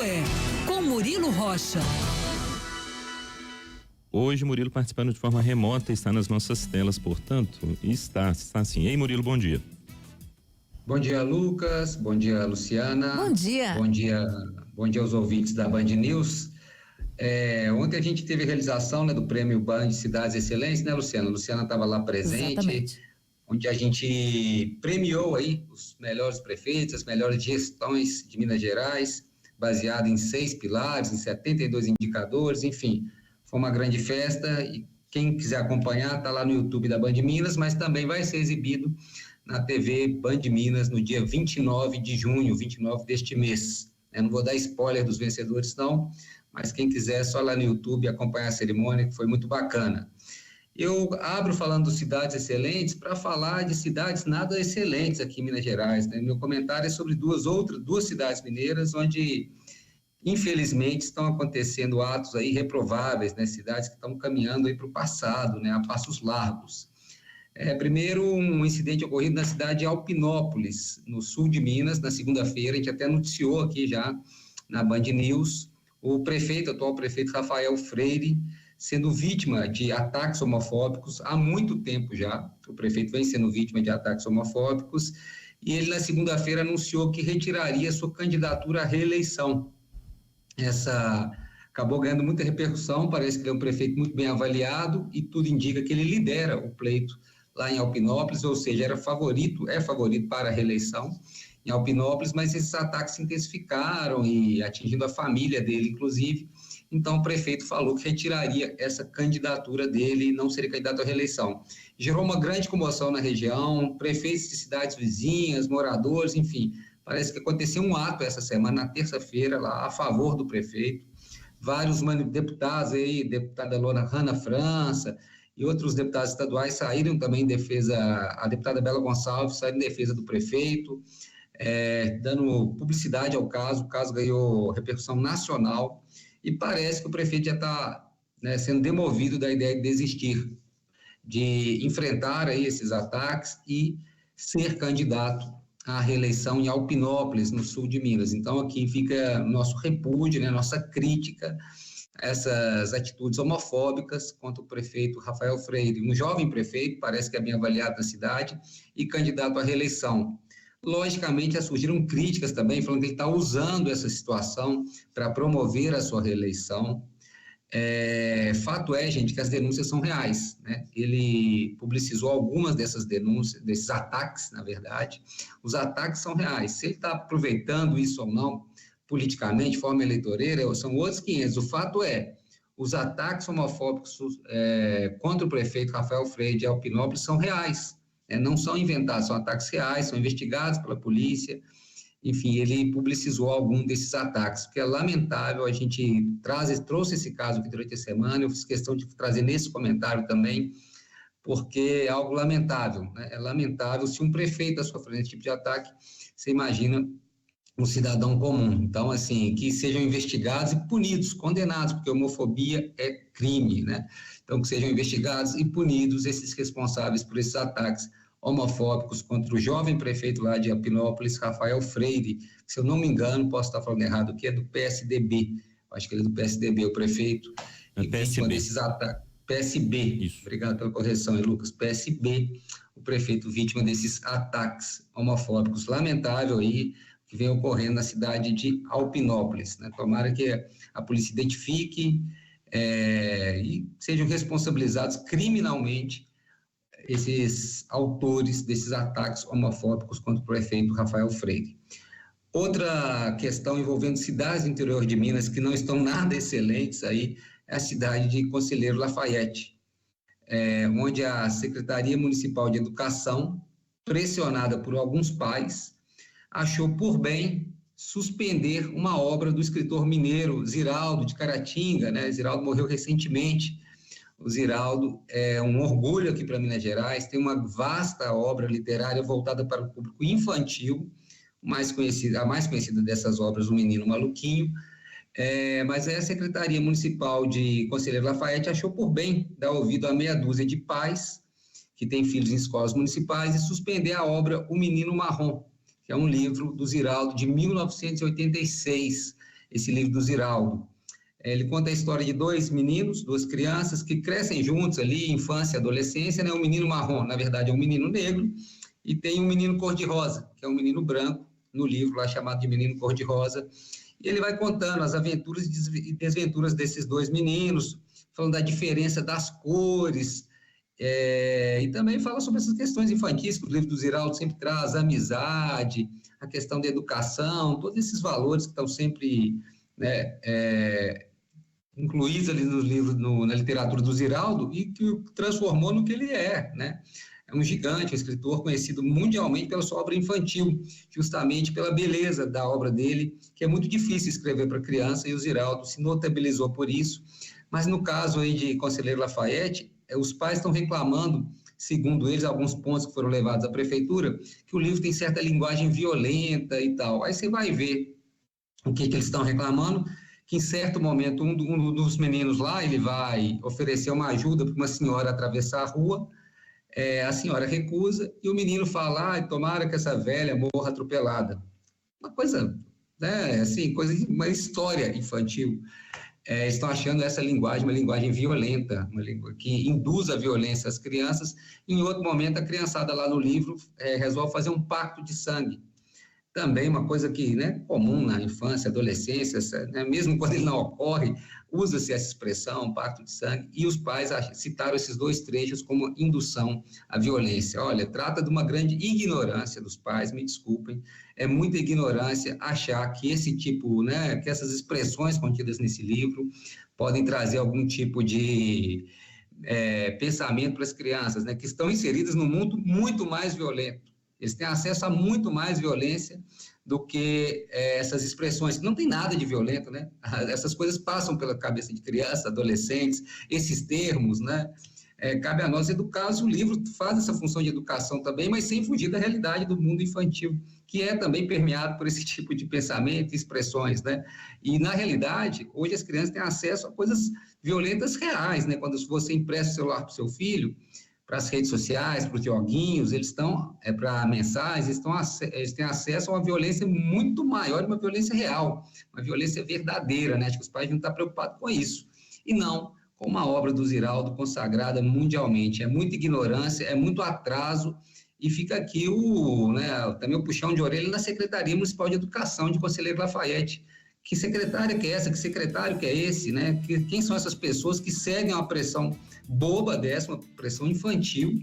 é com Murilo Rocha. Hoje, Murilo participando de forma remota, está nas nossas telas, portanto, está sim. Ei, Murilo, bom dia. Bom dia, Lucas. Bom dia, Luciana. Bom dia. Bom dia aos ouvintes da Band News. Ontem a gente teve a realização, do Prêmio Band Cidades Excelentes, Luciana? A Luciana estava lá presente. Exatamente. Onde a gente premiou aí os melhores prefeitos, as melhores gestões de Minas Gerais, baseado em 6 pilares, em 72 indicadores, enfim. Foi uma grande festa e quem quiser acompanhar está lá no YouTube da Band Minas, mas também vai ser exibido na TV Band Minas no dia 29 de junho, 29 deste mês. Eu não vou dar spoiler dos vencedores não, mas quem quiser só lá no YouTube acompanhar a cerimônia, que foi muito bacana. Eu abro falando de cidades excelentes para falar de cidades nada excelentes aqui em Minas Gerais. Meu comentário é sobre duas cidades mineiras onde infelizmente estão acontecendo atos aí reprováveis, cidades que estão caminhando aí para o passado, a passos largos. Primeiro, um incidente ocorrido na cidade de Alpinópolis, no sul de Minas, na segunda-feira, a gente até noticiou aqui já na Band News, o atual prefeito Rafael Freire, sendo vítima de ataques homofóbicos há muito tempo já. O prefeito vem sendo vítima de ataques homofóbicos e ele na segunda-feira anunciou que retiraria sua candidatura à reeleição. Acabou ganhando muita repercussão, parece que ele é um prefeito muito bem avaliado e tudo indica que ele lidera o pleito lá em Alpinópolis, ou seja, é favorito para a reeleição em Alpinópolis, mas esses ataques se intensificaram e atingindo a família dele, inclusive. Então, o prefeito falou que retiraria essa candidatura dele e não seria candidato à reeleição. Gerou uma grande comoção na região, prefeitos de cidades vizinhas, moradores, enfim. Parece que aconteceu um ato essa semana, na terça-feira, lá a favor do prefeito. Vários deputados aí, deputada Hanna França e outros deputados estaduais saíram também em defesa, a deputada Bela Gonçalves saiu em defesa do prefeito, dando publicidade ao caso. O caso ganhou repercussão nacional e parece que o prefeito já está sendo demovido da ideia de desistir, de enfrentar aí esses ataques e ser candidato à reeleição em Alpinópolis, no sul de Minas. Então, aqui fica nosso repúdio, nossa crítica a essas atitudes homofóbicas contra o prefeito Rafael Freire, um jovem prefeito, parece que é bem avaliado na cidade, e candidato à reeleição. Logicamente, já surgiram críticas também, falando que ele está usando essa situação para promover a sua reeleição. Fato é, gente, que as denúncias são reais, Ele publicizou algumas dessas denúncias, desses ataques, na verdade. Os ataques são reais. Se ele está aproveitando isso ou não, politicamente, de forma eleitoreira, são outros 500. O fato é, os ataques homofóbicos contra o prefeito Rafael Freire de Alpinópolis são reais, não são inventados, são ataques reais, são investigados pela polícia. Enfim, ele publicizou algum desses ataques, que é lamentável. A gente trouxe esse caso aqui durante a semana, eu fiz questão de trazer nesse comentário também, porque é algo lamentável, É lamentável se um prefeito está sofrendo esse tipo de ataque, você imagina um cidadão comum. Então, assim, que sejam investigados e punidos, condenados, porque homofobia é crime, Então, que sejam investigados e punidos esses responsáveis por esses ataques homofóbicos contra o jovem prefeito lá de Alpinópolis, Rafael Freire, que, se eu não me engano, posso estar falando errado, que é do PSDB, acho que ele é do PSDB, o prefeito, e vítima desses ataques, PSB, isso. Obrigado pela correção, Lucas, PSB, o prefeito vítima desses ataques homofóbicos, lamentável aí, que vem ocorrendo na cidade de Alpinópolis, Tomara que a polícia identifique e sejam responsabilizados criminalmente esses autores desses ataques homofóbicos contra o prefeito Rafael Freire. Outra questão envolvendo cidades do interior de Minas que não estão nada excelentes aí é a cidade de Conselheiro Lafayette, onde a Secretaria Municipal de Educação, pressionada por alguns pais, achou por bem suspender uma obra do escritor mineiro Ziraldo de Caratinga, Ziraldo morreu recentemente. O Ziraldo é um orgulho aqui para Minas Gerais, tem uma vasta obra literária voltada para o público infantil, a mais conhecida dessas obras, O Menino Maluquinho, mas a Secretaria Municipal de Conselheiro Lafayette achou por bem dar ouvido a meia dúzia de pais que têm filhos em escolas municipais e suspender a obra O Menino Marrom, que é um livro do Ziraldo de 1986. esse livro do Ziraldo. Ele conta a história de dois meninos, duas crianças que crescem juntos ali, infância e adolescência, né? Um menino marrom, na verdade, é um menino negro, e tem um menino cor-de-rosa, que é um menino branco, no livro lá chamado de Menino Cor-de-Rosa. E ele vai contando as aventuras e desventuras desses dois meninos, falando da diferença das cores, e também fala sobre essas questões infantis que o livro do Ziraldo sempre traz, a amizade, a questão da educação, todos esses valores que estão sempre, né, incluídos ali no livro, na literatura do Ziraldo, e que o transformou no que ele é, né? É um gigante, um escritor conhecido mundialmente pela sua obra infantil, justamente pela beleza da obra dele, que é muito difícil escrever para criança, e o Ziraldo se notabilizou por isso. Mas no caso aí de Conselheiro Lafayette, os pais estão reclamando, segundo eles, alguns pontos que foram levados à prefeitura, que o livro tem certa linguagem violenta e tal. Aí você vai ver o que eles estão reclamando, que em certo momento um dos meninos lá, ele vai oferecer uma ajuda para uma senhora atravessar a rua, a senhora recusa, e o menino fala, tomara que essa velha morra atropelada. Uma coisa, né, assim, uma história infantil. Estão achando essa linguagem uma linguagem violenta, uma língua que induz a violência às crianças. Em outro momento, a criançada lá no livro resolve fazer um pacto de sangue. Também uma coisa que, né, comum na infância, adolescência, né, mesmo quando ele não ocorre, usa-se essa expressão, pacto de sangue, e os pais citaram esses dois trechos como indução à violência. Olha, trata de uma grande ignorância dos pais, me desculpem, é muita ignorância achar que esse tipo, né, que essas expressões contidas nesse livro podem trazer algum tipo de pensamento para as crianças, né, que estão inseridas num mundo muito mais violento. Eles têm acesso a muito mais violência do que essas expressões, que não tem nada de violento, né? Essas coisas passam pela cabeça de crianças, adolescentes, esses termos, né? Cabe a nós educar. O livro faz essa função de educação também, mas sem fugir da realidade do mundo infantil, que é também permeado por esse tipo de pensamento e expressões, né? E, na realidade, hoje as crianças têm acesso a coisas violentas reais, né? Quando você empresta o celular para o seu filho, para as redes sociais, para os joguinhos, eles estão, para mensagens, eles têm acesso a uma violência muito maior, uma violência real, uma violência verdadeira, né? Acho que os pais não estão preocupados com isso. E não com uma obra do Ziraldo consagrada mundialmente. É muita ignorância, é muito atraso, e fica aqui também o puxão de orelha na Secretaria Municipal de Educação de Conselheiro Lafayette. Que secretária que é essa? Que secretário que é esse, né? Quem são essas pessoas que seguem uma pressão boba dessa, uma pressão infantil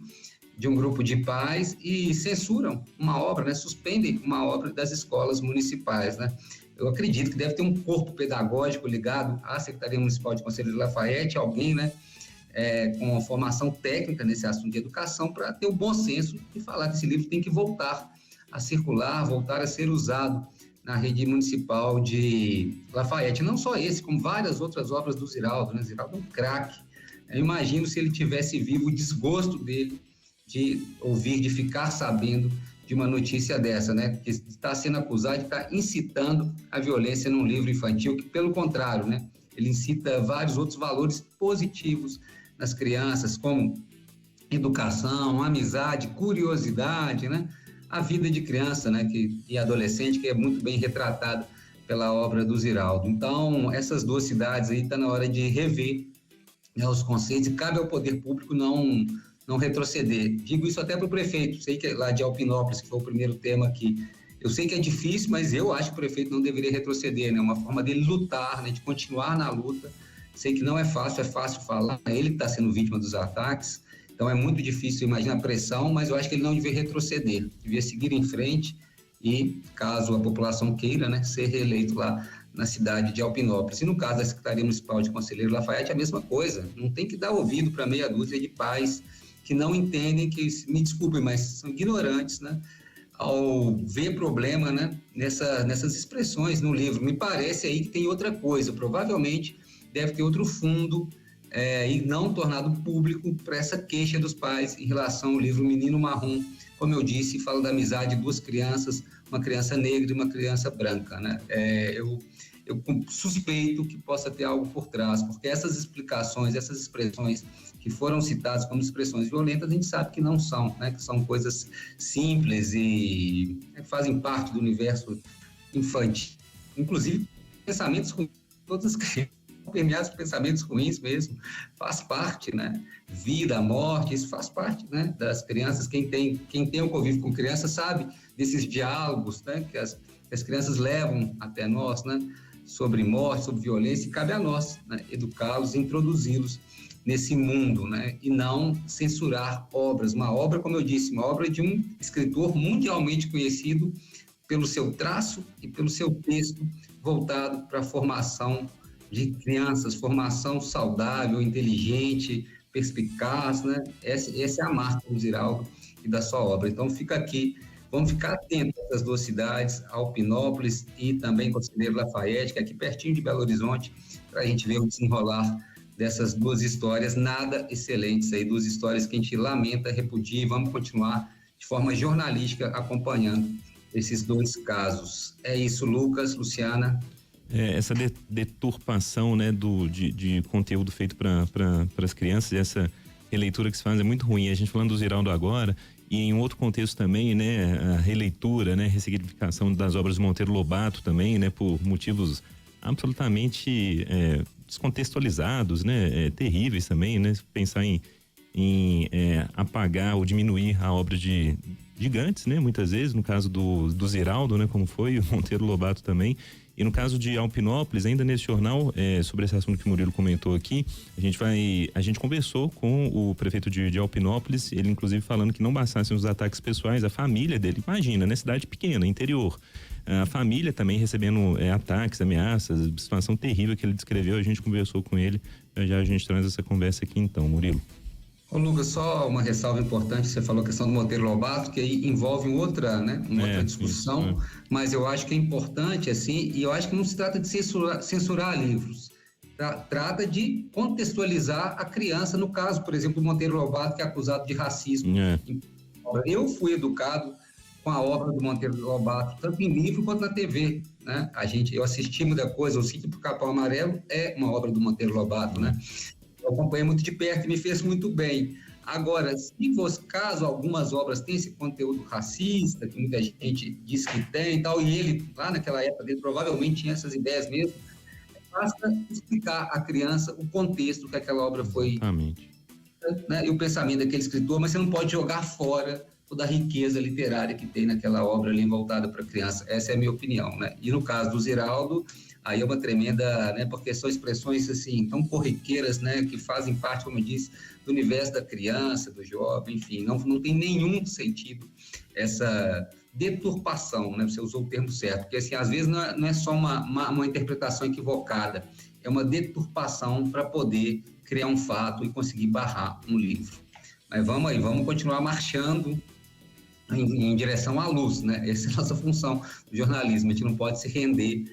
de um grupo de pais e censuram uma obra, né? Suspendem uma obra das escolas municipais, né? Eu acredito que deve ter um corpo pedagógico ligado à Secretaria Municipal de Conselheiro Lafayette, alguém, né? Com uma formação técnica nesse assunto de educação, para ter o bom senso de falar que esse livro tem que voltar a circular, voltar a ser usado na rede municipal de Lafayette. Não só esse, como várias outras obras do Ziraldo, né? Ziraldo é um craque. Eu imagino se ele tivesse vivo o desgosto dele de ouvir, de ficar sabendo de uma notícia dessa, né? Que está sendo acusado de estar incitando a violência num livro infantil, que, pelo contrário, né? Ele incita vários outros valores positivos nas crianças, como educação, amizade, curiosidade, né? A vida de criança, né, e adolescente, que é muito bem retratada pela obra do Ziraldo. Então, essas duas cidades aí está na hora de rever, né, os conceitos, e cabe ao poder público não retroceder. Digo isso até para o prefeito, sei que lá de Alpinópolis, que foi o primeiro tema aqui, eu sei que é difícil, mas eu acho que o prefeito não deveria retroceder, né, uma forma dele lutar, né, de continuar na luta. Sei que não é fácil falar, ele está sendo vítima dos ataques. Então, é muito difícil imaginar a pressão, mas eu acho que ele não devia retroceder, devia seguir em frente e, caso a população queira, né, ser reeleito lá na cidade de Alpinópolis. E no caso da Secretaria Municipal de Conselheiro Lafayette, a mesma coisa. Não tem que dar ouvido para meia dúzia de pais que não entendem, que, me desculpem, mas são ignorantes, né, ao ver problema, né, nessas expressões no livro. Me parece aí que tem outra coisa, provavelmente deve ter outro fundo, e não tornado público para essa queixa dos pais em relação ao livro Menino Marrom. Como eu disse, fala da amizade de duas crianças, uma criança negra e uma criança branca, né? Eu suspeito que possa ter algo por trás, porque essas explicações, essas expressões que foram citadas como expressões violentas, a gente sabe que não são, né? Que são coisas simples e fazem parte do universo infantil. Inclusive, pensamentos ruins, todas as crianças são permeadas por pensamentos ruins mesmo, faz parte, né? Vida, morte, isso faz parte, né? Das crianças, quem tem o convívio com criança sabe desses diálogos, né? Que as crianças levam até nós, né? Sobre morte, sobre violência, e cabe a nós, né? Educá-los, introduzi-los nesse mundo, né? E não censurar obras. Uma obra, como eu disse, uma obra de um escritor mundialmente conhecido pelo seu traço e pelo seu texto voltado para a formação de crianças, formação saudável, inteligente, perspicaz, né? Essa é a marca do Ziraldo e da sua obra. Então, fica aqui, vamos ficar atentos a essas duas cidades, Alpinópolis e também Conselheiro Lafayette, que é aqui pertinho de Belo Horizonte, para a gente ver o desenrolar dessas duas histórias nada excelentes aí, duas histórias que a gente lamenta, repudia, e vamos continuar de forma jornalística acompanhando esses dois casos. É isso, Lucas, Luciana. Essa deturpação, né, de conteúdo feito para as crianças, essa releitura que se faz é muito ruim. A gente falando do Ziraldo agora, e em outro contexto também, né, a releitura, né, ressignificação das obras de Monteiro Lobato também, né, por motivos absolutamente descontextualizados, né, terríveis também, né, pensar em apagar ou diminuir a obra de gigantes, né, muitas vezes, no caso do Ziraldo, né, como foi o Monteiro Lobato também. E no caso de Alpinópolis, ainda nesse jornal, sobre esse assunto que o Murilo comentou aqui, a gente conversou com o prefeito de Alpinópolis, ele inclusive falando que não bastassem os ataques pessoais, a família dele, imagina, né, cidade pequena, interior, a família também recebendo ataques, ameaças, situação terrível que ele descreveu. A gente conversou com ele, já a gente traz essa conversa aqui então, Murilo. Ô Lucas, só uma ressalva importante, você falou a questão do Monteiro Lobato, que aí envolve outra discussão, isso, mas eu acho que é importante, assim, e eu acho que não se trata de censurar livros, trata de contextualizar a criança, no caso, por exemplo, do Monteiro Lobato, que é acusado de racismo. Eu fui educado com a obra do Monteiro Lobato, tanto em livro quanto na TV, né? Eu assisti muita coisa, O Sítio do Capão Amarelo é uma obra do Monteiro Lobato, né? Eu acompanhei muito de perto e me fez muito bem. Agora, se fosse caso algumas obras têm esse conteúdo racista, que muita gente diz que tem e tal, e ele, lá naquela época dele, provavelmente tinha essas ideias mesmo, basta explicar à criança o contexto que aquela obra foi, né, e o pensamento daquele escritor, mas você não pode jogar fora toda a riqueza literária que tem naquela obra ali voltada para a criança. Essa é a minha opinião, né? E no caso do Ziraldo, aí é uma tremenda, né, porque são expressões assim tão corriqueiras, né, que fazem parte, como eu disse, do universo da criança, do jovem, enfim, não tem nenhum sentido essa deturpação, né, você usou o termo certo, porque assim, às vezes não é só uma interpretação equivocada, é uma deturpação para poder criar um fato e conseguir barrar um livro. Mas vamos aí, vamos continuar marchando em direção à luz, né, essa é a nossa função do jornalismo, a gente não pode se render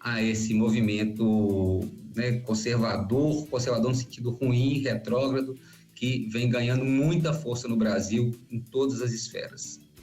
a esse movimento, né, conservador no sentido ruim, retrógrado, que vem ganhando muita força no Brasil em todas as esferas.